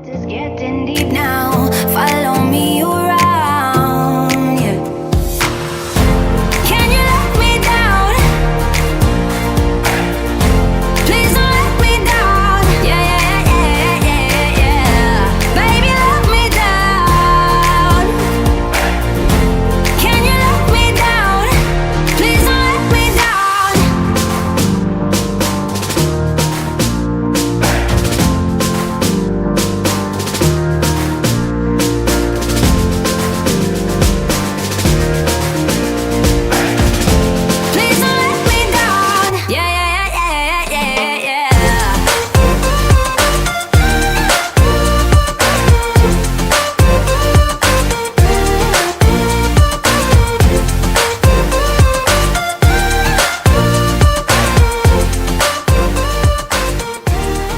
It's getting deep now. Follow me around. Yeah. Can you let me down? Please don't let me down. Yeah, yeah, yeah, yeah, yeah, yeah. Baby, let me down. Can you let me down? Please don't let me down. Please don't let me down. Yeah, yeah, yeah, yeah, yeah, yeah.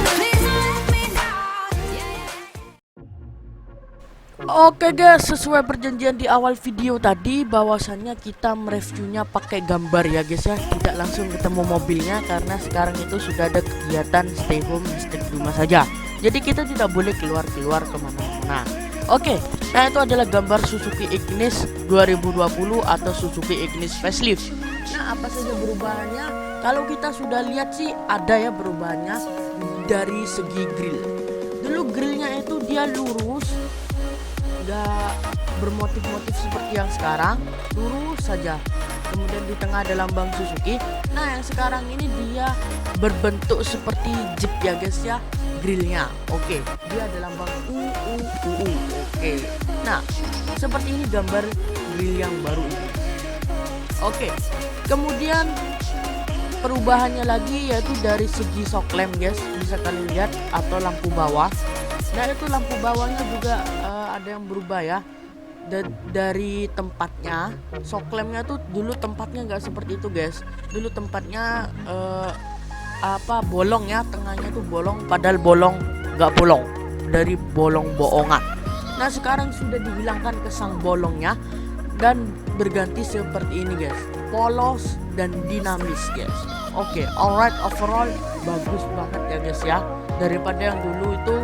Please don't let me down. Yeah, yeah. Oke guys, sesuai perjanjian di awal video tadi bahwasannya kita mereviewnya pakai gambar ya guys ya, tidak langsung ketemu mobilnya karena sekarang itu sudah ada kegiatan stay home, stay di rumah saja. Jadi kita tidak boleh keluar-keluar kemana-mana. Oke, nah itu adalah gambar Suzuki Ignis 2020 atau Suzuki Ignis facelift. Nah apa saja perubahannya? Kalau kita sudah lihat sih ada ya perubahannya dari segi grill. Dulu grillnya itu dia lurus, nggak bermotif-motif seperti yang sekarang, lurus saja. Kemudian di tengah ada lambang Suzuki. Nah yang sekarang ini dia berbentuk seperti Jeep ya guys ya, grillnya. Oke, dia ada lambang UU. Oke, nah seperti ini gambar grill yang baru ini. Oke, kemudian perubahannya lagi yaitu dari segi shock lamp guys, bisa kalian lihat, atau lampu bawah. Nah itu lampu bawahnya juga ada yang berubah ya. Dari tempatnya, shock lampnya tuh dulu tempatnya nggak seperti itu guys. Dulu tempatnya bolong ya, tengahnya tuh bolong, padahal bolong nggak bolong, dari bolong bohongan. Nah sekarang sudah dihilangkan kesan bolongnya dan berganti seperti ini guys, polos dan dinamis guys. Oke, alright, overall bagus banget ya guys ya, daripada yang dulu itu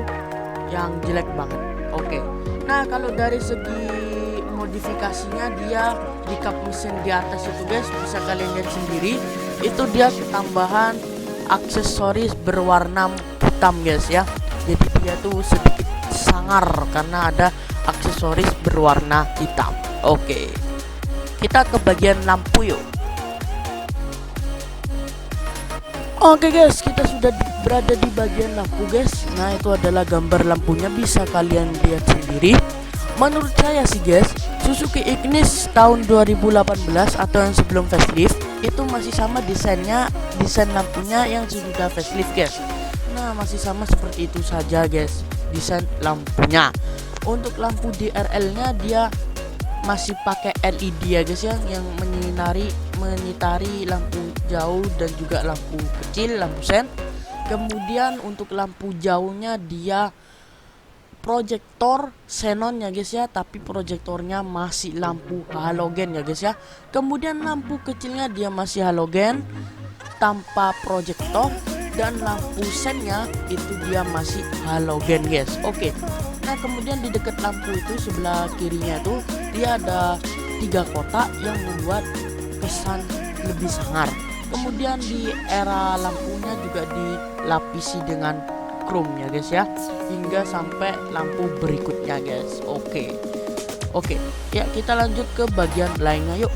yang jelek banget. Oke, nah kalau dari segi modifikasinya, dia di kap mesin di atas itu guys, bisa kalian lihat sendiri, itu dia tambahan aksesoris berwarna hitam guys ya. Jadi dia tuh sedikit sangar karena ada aksesoris berwarna hitam. Oke, kita ke bagian lampu yuk. Oke guys, kita sudah berada di bagian lampu guys. Nah itu adalah gambar lampunya, bisa kalian lihat sendiri. Menurut saya sih guys, Suzuki Ignis tahun 2018 atau yang sebelum facelift itu masih sama desainnya, desain lampunya yang sudah facelift guys. Nah masih sama seperti itu saja guys desain lampunya. Untuk lampu DRL nya dia masih pakai LED ya guys ya, yang menyitari lampu jauh dan juga lampu kecil, lampu sen. Kemudian untuk lampu jauhnya dia proyektor xenon ya guys ya, tapi proyektornya masih lampu halogen ya guys ya. Kemudian lampu kecilnya dia masih halogen tanpa proyektor, dan lampu sennya itu dia masih halogen guys. Oke, nah kemudian di dekat lampu itu sebelah kirinya tuh dia ada 3 kotak yang membuat kesan lebih sangar. Kemudian di era lampunya juga dilapisi dengan chrome ya guys ya, hingga sampai lampu berikutnya guys. Oke, ya kita lanjut ke bagian lainnya yuk.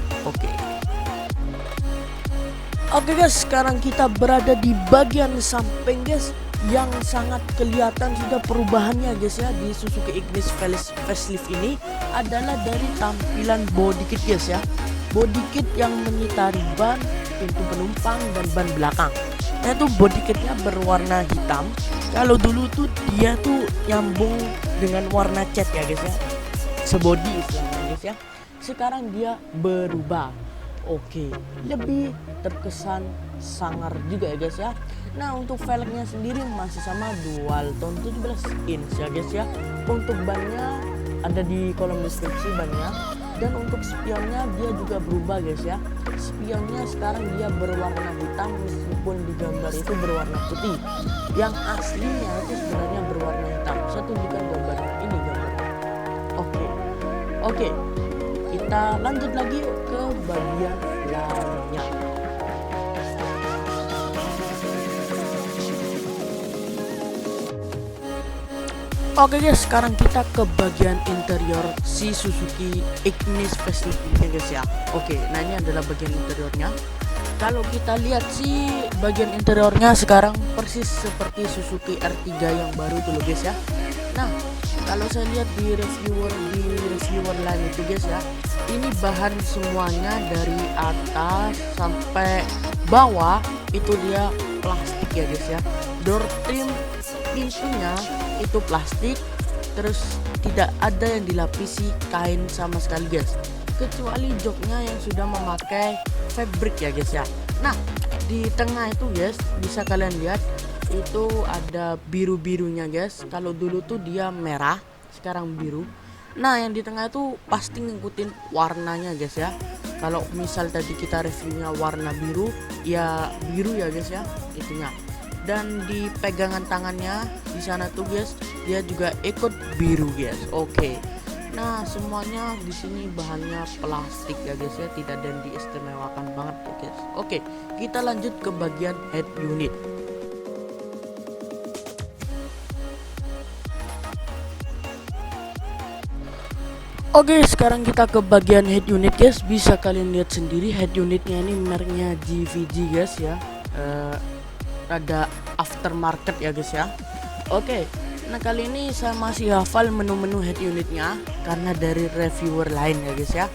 Oke guys, sekarang kita berada di bagian samping guys, yang sangat kelihatan sudah perubahannya guys ya di Suzuki Ignis facelift ini adalah dari tampilan body kit guys ya. Body kit yang menyitari ban, pintu penumpang, dan ban belakang. Nah itu body kitnya berwarna hitam. Kalau dulu tuh dia tuh nyambung dengan warna cat ya guys ya, sebody istilahnya guys ya. Sekarang dia berubah. Oke, lebih terkesan sangar juga ya guys ya. Nah untuk velgnya sendiri masih sama dual tone 17 inch ya guys ya. Untuk bannya ada di kolom deskripsi bannya. Dan untuk spionnya dia juga berubah guys ya. Spionnya sekarang dia berwarna hitam meskipun di gambar itu berwarna putih, yang aslinya itu sebenarnya berwarna hitam. Saya tunjukkan gambarnya, ini gambarnya. Oke, kita lanjut lagi yuk ke bagian lainnya. Oke guys, sekarang kita ke bagian interior si Suzuki Ignis Facelift ya guys ya. Oke, nah ini adalah bagian interiornya. Kalau kita lihat sih bagian interiornya sekarang persis seperti Suzuki R3 yang baru dulu guys ya. Nah, kalau saya lihat di reviewer lain itu guys ya, ini bahan semuanya dari atas sampai bawah itu dia plastik ya guys ya. Door trim pintunya itu plastik, terus tidak ada yang dilapisi kain sama sekali guys, kecuali joknya yang sudah memakai fabric ya guys ya. Nah, di tengah itu guys bisa kalian lihat itu ada biru-birunya guys. Kalau dulu tuh dia merah, sekarang biru. Nah, yang di tengah itu pasti ngikutin warnanya guys ya. Kalau misal tadi kita reviewnya warna biru, ya biru ya guys ya itunya. Dan di pegangan tangannya di sana tuh guys, dia juga ikut biru guys. Oke. Nah, semuanya di sini bahannya plastik ya guys ya, tidak ada yang diistimewakan banget ya guys. Oke, kita lanjut ke bagian head unit. Oke, sekarang kita ke bagian head unit guys. Bisa kalian lihat sendiri head unitnya ini mereknya GVG guys ya. Ada aftermarket ya guys ya. Oke, nah kali ini saya masih hafal menu-menu head unitnya karena dari reviewer lain ya guys ya.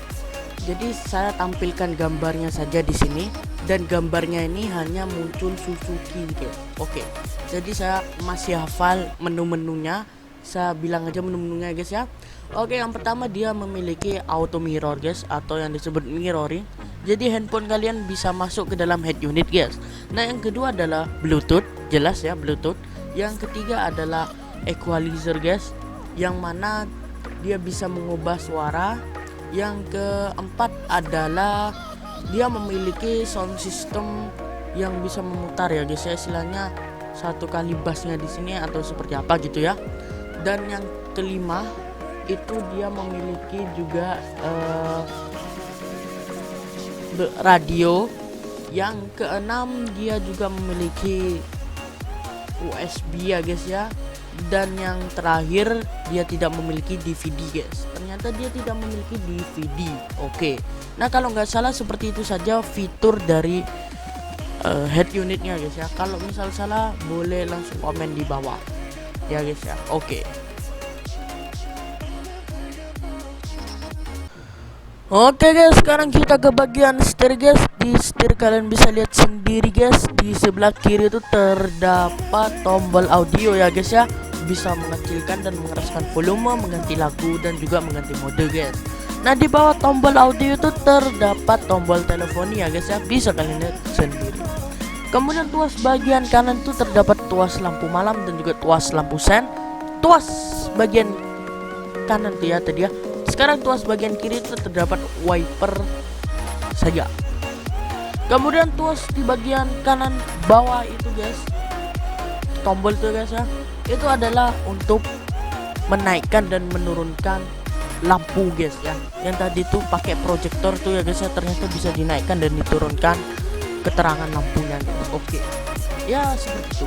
Jadi saya tampilkan gambarnya saja di sini, dan gambarnya ini hanya muncul Suzuki guys. Oke, jadi saya masih hafal menu-menunya. Saya bilang aja menu-menunya guys ya. Oke, yang pertama dia memiliki auto mirror guys, atau yang disebut mirroring. Jadi handphone kalian bisa masuk ke dalam head unit guys. Nah, yang kedua adalah Bluetooth, jelas ya Bluetooth. Yang ketiga adalah equalizer guys, yang mana dia bisa mengubah suara. Yang keempat adalah dia memiliki sound system yang bisa memutar ya guys ya, istilahnya satu kali bassnya di sini atau seperti apa gitu ya. Dan yang kelima itu dia memiliki juga radio. Yang keenam dia juga memiliki USB ya guys ya. Dan yang terakhir dia tidak memiliki DVD guys. Ternyata dia tidak memiliki DVD. Oke. Nah, kalau nggak salah seperti itu saja fitur dari head unitnya guys ya. Kalau misal salah boleh langsung komen di bawah ya guys ya. Oke. Oke guys, sekarang kita ke bagian setir guys. Di setir kalian bisa lihat sendiri guys, di sebelah kiri itu terdapat tombol audio ya guys ya. Bisa mengecilkan dan mengeraskan volume, mengganti lagu, dan juga mengganti mode guys. Nah, di bawah tombol audio itu terdapat tombol teleponi ya guys ya. Bisa kalian lihat sendiri. Kemudian tuas bagian kanan itu terdapat tuas lampu malam dan juga tuas lampu sen. Tuas bagian kanan tuh ya tadi ya. Sekarang tuas bagian kiri itu terdapat wiper saja. Kemudian tuas di bagian kanan bawah itu guys, tombol itu guys ya, itu adalah untuk menaikkan dan menurunkan lampu guys ya. Yang tadi tuh pakai proyektor tuh ya guys ya, ternyata bisa dinaikkan dan diturunkan keterangan lampunya guys. Oke. Ya seperti itu.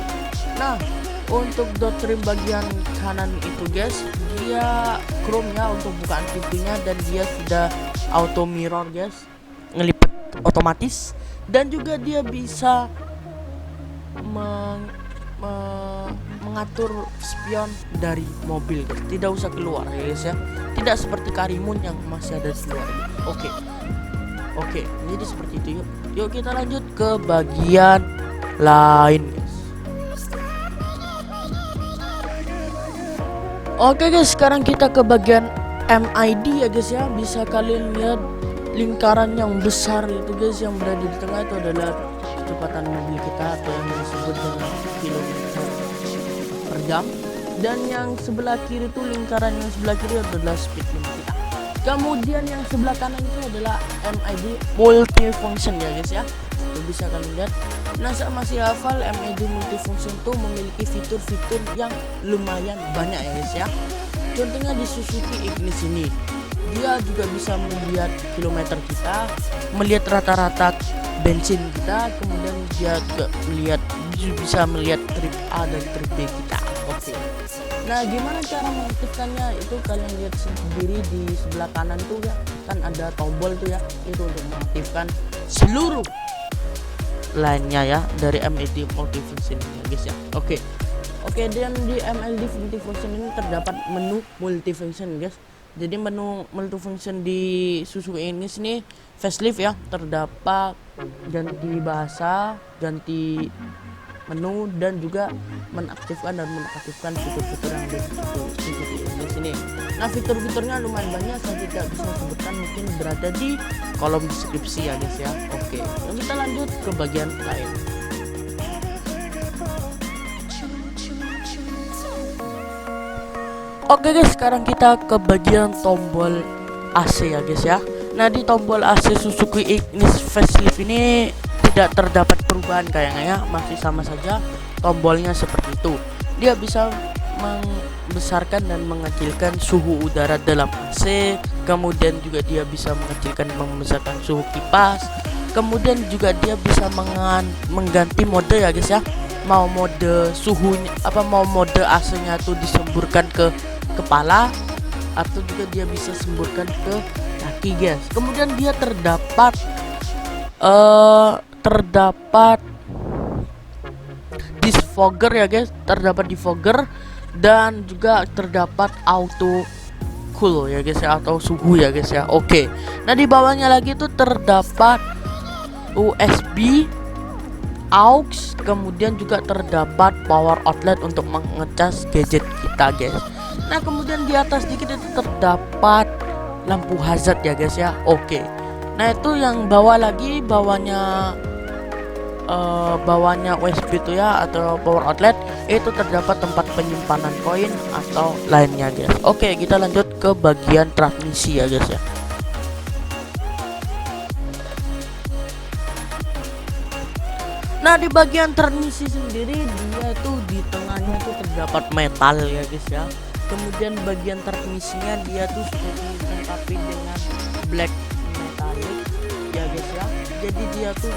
Nah, untuk door trim bagian kanan itu guys, dia chrome ya untuk bukaan pintunya, dan dia sudah auto mirror guys, ngelipet otomatis. Dan juga dia bisa mengatur spion dari mobil guys, tidak usah keluar ya guys ya. Tidak seperti Karimun yang masih ada di luar guys. Oke, jadi seperti itu. Yuk kita lanjut ke bagian lain guys. Oke guys, sekarang kita ke bagian MID ya guys ya. Bisa kalian lihat lingkaran yang besar itu guys, yang berada di tengah itu adalah kecepatan mobil kita atau yang disebut dengan kilometer per jam. Dan yang sebelah kiri itu, lingkaran yang sebelah kiri adalah speed limit kita. Kemudian yang sebelah kanan itu adalah MID multifunction ya guys ya. Itu bisa kalian lihat Nah, saya masih hafal MED multifunction itu memiliki fitur-fitur yang lumayan banyak ya guys ya. Contohnya di Suzuki Ignis ini, dia juga bisa melihat kilometer kita, melihat rata-rata bensin kita, kemudian dia juga bisa melihat trip A dan trip B kita. Oke. Nah, gimana cara mengaktifkannya? Itu kalian lihat sendiri di sebelah kanan tuh ya, kan ada tombol tuh ya, itu untuk mengaktifkan seluruh lainnya ya dari MED multifunction ya guys ya. Oke, dan di MED multifunction ini terdapat menu multifunction guys. Jadi menu multifunction di Suzuki ini sini facelift ya, terdapat ganti bahasa, ganti menu, dan juga menaktifkan dan menonaktifkan fitur-fitur yang ada di Suzuki ini sini. Nah, fitur-fiturnya lumayan banyak, saya tidak bisa sebutkan, mungkin berada di kolom deskripsi ya guys ya. Oke, kita lanjut ke bagian lain. Oke guys, sekarang kita ke bagian tombol AC ya guys ya. Nah, di tombol AC Suzuki Ignis facelift ini tidak terdapat perubahan kayaknya ya, masih sama saja tombolnya seperti itu. Dia bisa membesarkan dan mengecilkan suhu udara dalam AC, kemudian juga dia bisa mengecilkan dan membesarkan suhu kipas, kemudian juga dia bisa mengganti mode ya guys ya. Mau mode suhunya mau mode AC-nya tuh disemburkan ke kepala, atau juga dia bisa semburkan ke kaki guys. Kemudian dia terdapat defogger ya guys, terdapat defogger, dan juga terdapat auto cool ya guys ya, atau suhu ya guys ya. Oke, nah di bawahnya lagi itu terdapat USB, aux, kemudian juga terdapat power outlet untuk mengecas gadget kita guys. Nah, kemudian di atas dikit itu terdapat lampu hazard ya guys ya. Oke, nah itu yang bawahnya USB itu ya, atau power outlet, itu terdapat tempat penyimpanan koin atau lainnya guys. Oke, kita lanjut ke bagian transmisi ya guys ya. Nah, di bagian transmisi sendiri dia tuh di tengahnya tuh terdapat metal ya guys ya. Kemudian bagian transmisinya dia tuh sudah dilengkapi dengan black metallic ya guys ya. Jadi dia tuh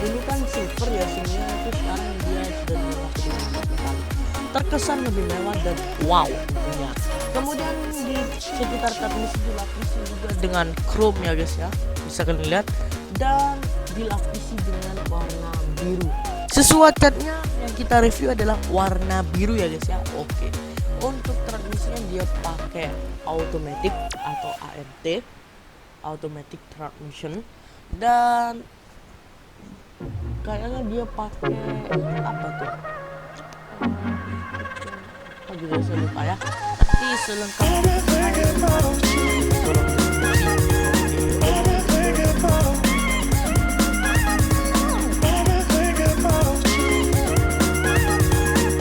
dulu kan silver ya sininya, itu sekarang dia sudah dilengkapi dengan black metallic. Terkesan lebih mewah dan wow tentunya. Kemudian di sekitar transmisi dilapisi juga dengan chrome ya guys ya, bisa kalian lihat, dan dilapisi dengan warna biru. Sesuai catnya yang kita review adalah warna biru ya guys ya. Oke. Untuk transmisinya dia pakai automatic atau AMT, automatic transmission, dan kayaknya dia pakai apa tuh? Juga saya lupa ya. Nanti selengkapnya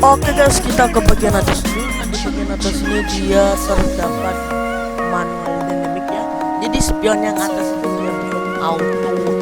Oke guys, kita ke bagian atas dulu. Nah, di bagian atas ini dia terdapat manual dynamic ya. Jadi spion yang atas itu dia auto